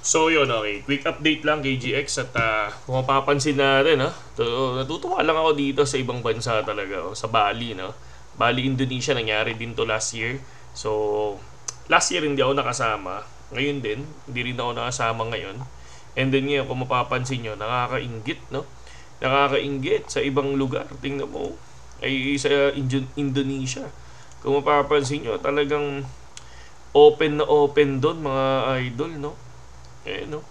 So yun, okay. Quick update lang KGX at kung mapapansin natin, natutuwa lang ako dito sa ibang bansa talaga, sa Bali, no? Bali, Indonesia, nangyari din to last year. So, last year hindi ako nakasama. Ngayon din, hindi rin ako nakasama ngayon. And then ngayon, kung mapapansin nyo, nakakainggit, no? Nakakainggit sa ibang lugar. Tingnan mo, ay sa Indonesia. Kung mapapansin nyo, talagang open na open doon, mga idol, no? No?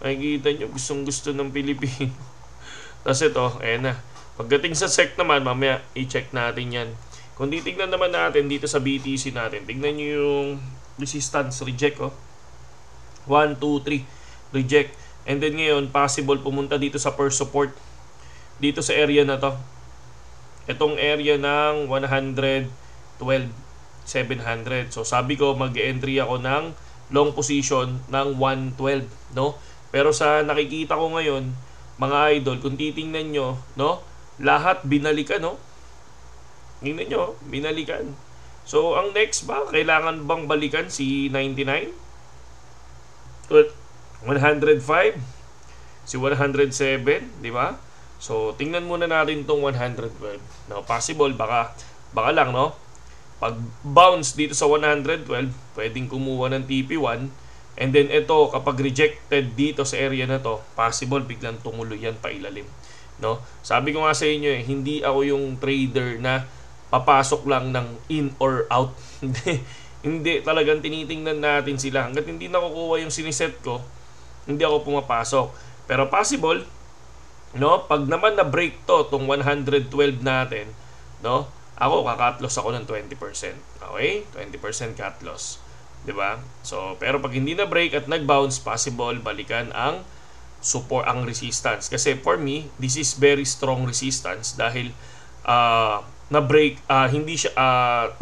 Makikita nyo, gustong gusto ng Pilipino. Tapos ito, na. Pagdating sa SEC naman, mamaya i-check natin yan. Kung titignan naman natin dito sa BTC natin, tignan nyo yung resistance, reject, 1, 2, 3, reject. And then ngayon, possible pumunta dito sa first support. Dito sa area na to. Itong area ng 112,700. So sabi ko, mag-entry ako ng long position ng 112, no? Pero sa nakikita ko ngayon, mga idol, kung titingnan nyo, no? Lahat binalikan, no? Tingnan nyo, binalikan. So, ang next ba, kailangan bang balikan si 99? 105? Si 107, di ba? So, tingnan muna natin tong 112. No, possible, baka lang, no? Pag bounce dito sa 112, pwedeng kumuha ng TP1. And then ito, kapag rejected dito sa area na to, possible biglang tumuloy yan pailalim. No? Sabi ko nga sa inyo, hindi ako yung trader na papasok lang ng in or out. Hindi, talagang tinitingnan natin sila. Hanggat hindi nakukuha yung siniset ko, hindi ako pumapasok. Pero possible, no? Pag naman na break to, tong 112 natin, no? Ako, cut loss ako ng 20%. Okay? 20% cut loss. Diba? So, pero pag hindi na break at nag-bounce, possible balikan ang support, ang resistance. Kasi for me, this is very strong resistance dahil na-break, hindi siya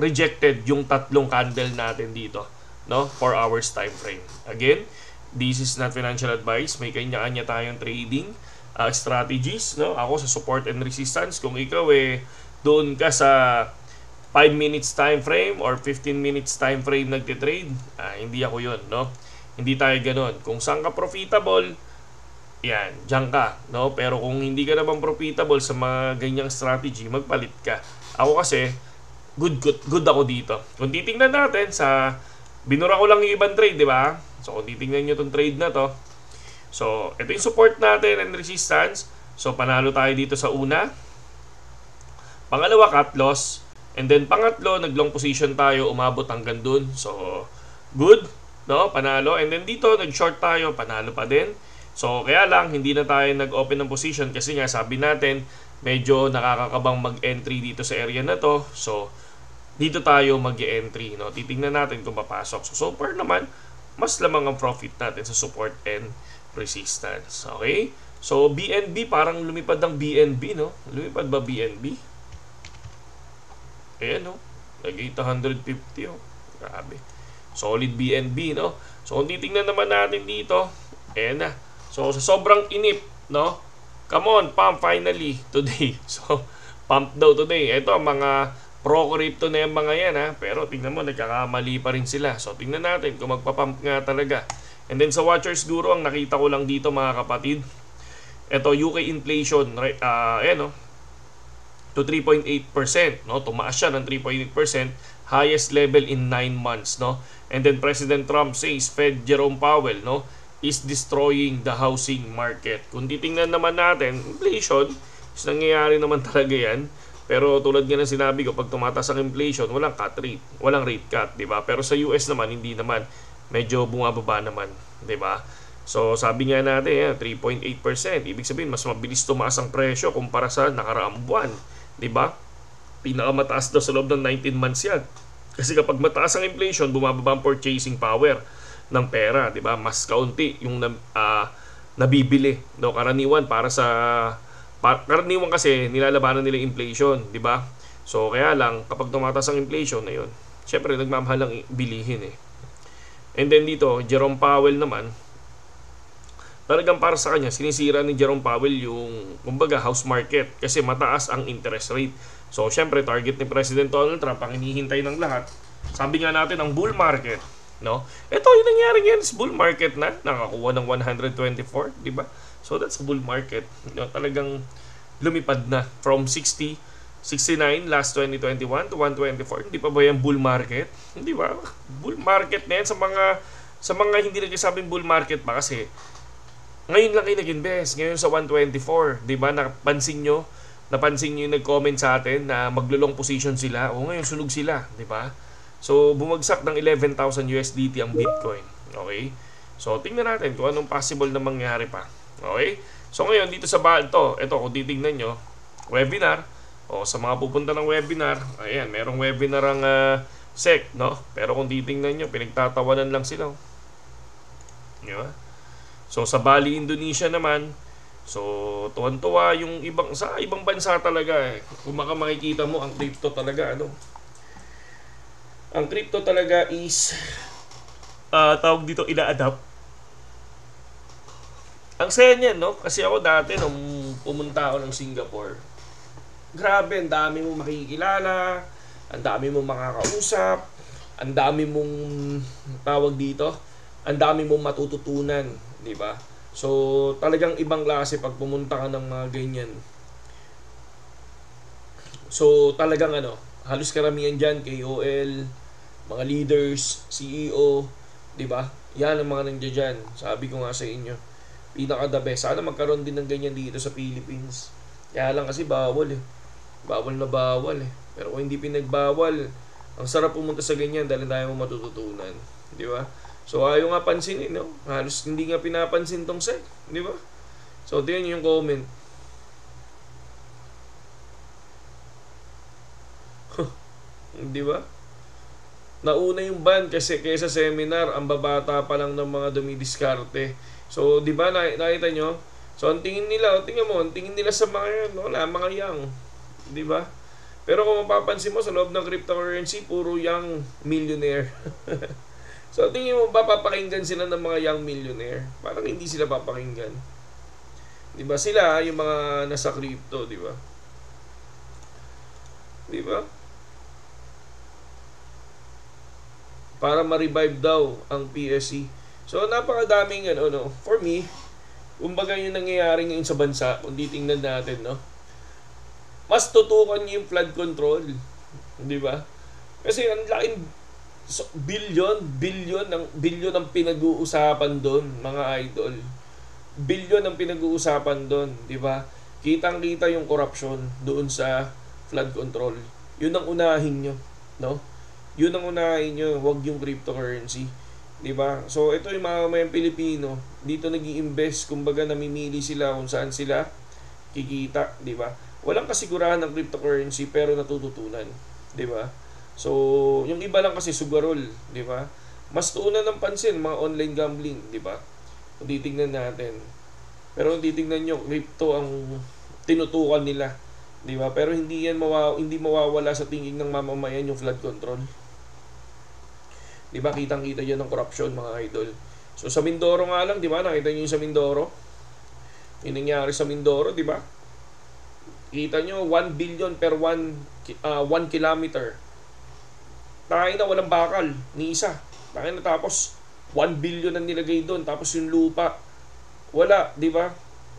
rejected yung tatlong candle natin dito, no? 4 hours time frame. Again, this is not financial advice. May kanya-kanya tayong trading strategies, no? Ako sa support and resistance. Kung ikaw doon ka sa 5 minutes time frame or 15 minutes time frame nagtitrade, hindi ako yun, no? Hindi tayo ganun. Kung saan ka profitable, yan, dyan ka, no? Pero kung hindi ka naman profitable sa mga ganyang strategy, magpalit ka. Ako kasi, good ako dito. Kung titingnan natin sa, binura ko lang yung ibang trade, di ba? So, kung titingnan nyo itong trade na to, so, ito yung support natin and resistance. So, panalo tayo dito sa una. Pangalawa, cut loss. And then pangatlo, nag-long position tayo, umabot hanggang dun. So, good, no? Panalo. And then dito, nag-short tayo, panalo pa din. So, kaya lang, hindi na tayo nag-open ng position kasi nga, sabi natin, medyo nakakakabang mag-entry dito sa area na to. So, dito tayo mag-entry, no? Titingnan natin kung papasok. So far naman, mas lamang ang profit natin sa support and resistance. Okay? So, BNB, parang lumipad ng BNB, no? Lumipad ba BNB? Ayan, no? Nag-850, oh. Grabe. Solid BNB, no? So, kung titingnan naman natin dito, ayan na. So, sa sobrang inip, no? Come on, pump finally today. So, pump daw today. Ito, mga pro-crypto na yung mga yan, ha? Pero, tingnan mo, nagkakamali pa rin sila. So, tingnan natin kung magpapump nga talaga. And then, sa Watchers Guru, ang nakita ko lang dito, mga kapatid, ito, UK inflation, ayan, no? To 3.8%, no? Tumaas siya ng 3.8%, highest level in 9 months, no? And then President Trump says Fed Jerome Powell, no, is destroying the housing market. Kung titingnan naman natin, inflation is nangyayari naman talaga 'yan. Pero tulad nga ng sinabi ko, pag tumataas ang inflation, walang cut rate, walang rate cut, 'di ba? Pero sa US naman hindi naman, medyo bumababa naman, 'di ba? So, sabi nga natin, 3.8%. Ibig sabihin, mas mabilis tumaas ang presyo kumpara sa nakaraang buwan. Diba? Pinakamataas daw sa loob ng 19 months yan. Kasi kapag mataas ang inflation, bumababa ang purchasing power ng pera. Diba? Mas kaunti yung nabibili. No? Karaniwan karaniwan kasi nilalabanan nila yung inflation. Diba? So, kaya lang, kapag tumataas ang inflation, ayun, syempre, nagmamahal ang bilihin. And then dito, Jerome Powell naman, talagang para sa kanya, sinisira ni Jerome Powell yung, kumbaga, house market kasi mataas ang interest rate. So, syempre, target ni President Donald Trump ang hinihintay ng lahat. Sabi nga natin, ang bull market, no? Ito yung nangyari ngayon is bull market na, nakakuha ng 124, di ba? So that's a bull market. No, talagang lumipad na from 69 last 2021 to 124. Hindi pa ba yan bull market? Hindi ba? Bull market na yan sa mga hindi nagsasabing bull market pa kasi ngayon lang kayo nag-invest. Ngayon sa 124, di ba? Napansin nyo yung nag-comment sa atin na maglo-long position sila. O ngayon sunog sila, di ba? So bumagsak ng 11,000 USDT ang Bitcoin. Okay? So tingnan natin kung anong possible na mangyari pa. Okay? So ngayon dito sa ito kung titingnan nyo, webinar, o sa mga pupunta ng webinar, ayan, merong webinar ang SEC, no? Pero kung titingnan nyo, pinagtatawanan lang sila. Di ba? So sa Bali, Indonesia naman, so tuwan-tuwa yung sa ibang bansa talaga eh. Kung makikita mo, ang crypto talaga, ang crypto talaga is tawag dito, ina-adapt. Ang saya niyan, no? Kasi ako dati nung pumunta ako ng Singapore, grabe, ang dami mong makikilala, ang dami mong makakausap, ang dami mong tawag dito, ang dami mong matututunan, di ba? So, talagang ibang klase pag pumunta ka ng mga ganyan. So, talagang halos karamihan dyan, KOL, mga leaders, CEO, di ba? Yan ang mga nandiyan dyan. Sabi ko nga sa inyo, pinaka the best. Sana magkaroon din ng ganyan dito sa Philippines. Kaya lang kasi bawal eh. Bawal na bawal eh. Pero kung hindi pinagbawal, ang sarap pumunta sa ganyan dahil tayo mo matututunan. Di ba? So ayaw nga pansinin, no? Halos hindi nga pinapansin tong SEC. Di ba? So tingnan nyo yung comment. Di ba? Nauna yung ban kasi kaysa seminar, ang babata pa lang ng mga dumidiskarte. So, di ba, nakita nyo? So, ang tingin nila, tingnan mo, ang tingin nila sa mga yan, wala, mga young. Di ba? Pero kung mapapansin mo, sa loob ng cryptocurrency, puro young millionaire. So, tingin mo ba papakinggan sila ng mga young millionaire? Parang hindi sila papakinggan. Di ba? Sila, yung mga nasa crypto, di ba? Di ba? Para ma-revive daw ang PSE. So, napakadaming for me, kumbaga yung nangyayari ngayon sa bansa, kung titingnan natin, no? Mas tutukan yung flood control. Di ba? Kasi ang laking billion ang pinag-uusapan doon, mga idol. Billion ang pinag-uusapan doon, di ba? Kitang-kita yung corruption doon sa flood control. Yun ang unahin nyo, no? Yun ang unahin nyo, wag yung cryptocurrency. Diba? So, ito yung mga mamayang Pilipino, dito nag-i-invest, kumbaga namimili sila kung saan sila kikita, diba? Walang kasigurahan ng cryptocurrency, pero natututunan, diba? So, yung iba lang kasi sugarol, diba? Mas tuunan ng pansin, mga online gambling, diba? Kung titignan natin. Pero kung titignan nyo, crypto ang tinutukan nila, diba? Pero hindi mawawala sa tingin ng mamamayan yung flood control. Diba, kitang-kita dyan ng corruption, mga idol. So, sa Mindoro nga lang, diba, nakita nyo yung sa Mindoro? Yung nangyari sa Mindoro, diba? Kita nyo, 1 billion per 1 kilometer. Tayo na walang bakal, ni isa. Tayo na tapos, 1 billion ang nilagay doon. Tapos yung lupa, wala, diba?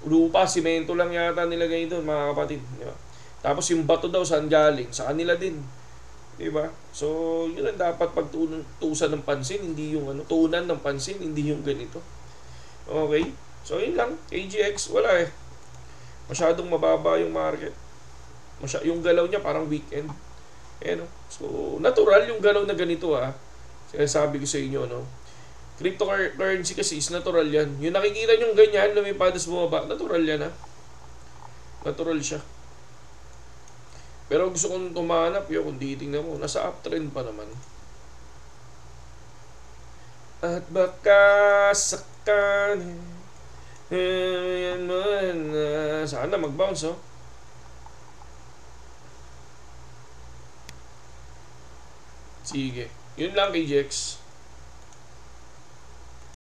Lupa, simento lang yata nilagay doon, mga kapatid. Diba? Tapos yung bato daw, saan galing? Sa kanila din. Diba? So, yun ang dapat pagtuusan ng pansin, hindi yung tuunan ng pansin, hindi yung ganito. Okay? So, yun lang. AGX, wala eh. Masyadong mababa yung market. Yung galaw niya parang weekend. So, natural yung galaw na ganito ah. Kaya sabi ko sa inyo, no? Cryptocurrency kasi is natural yan. Yung nakikita nyo ganyan, lumipadas bumaba, natural yan ah. Natural siya. Pero gusto kong tumanap yun, kung titingnan mo, nasa uptrend pa naman. At baka sakan, sana mag-bounce, oh. Sige. Yun lang, KJX.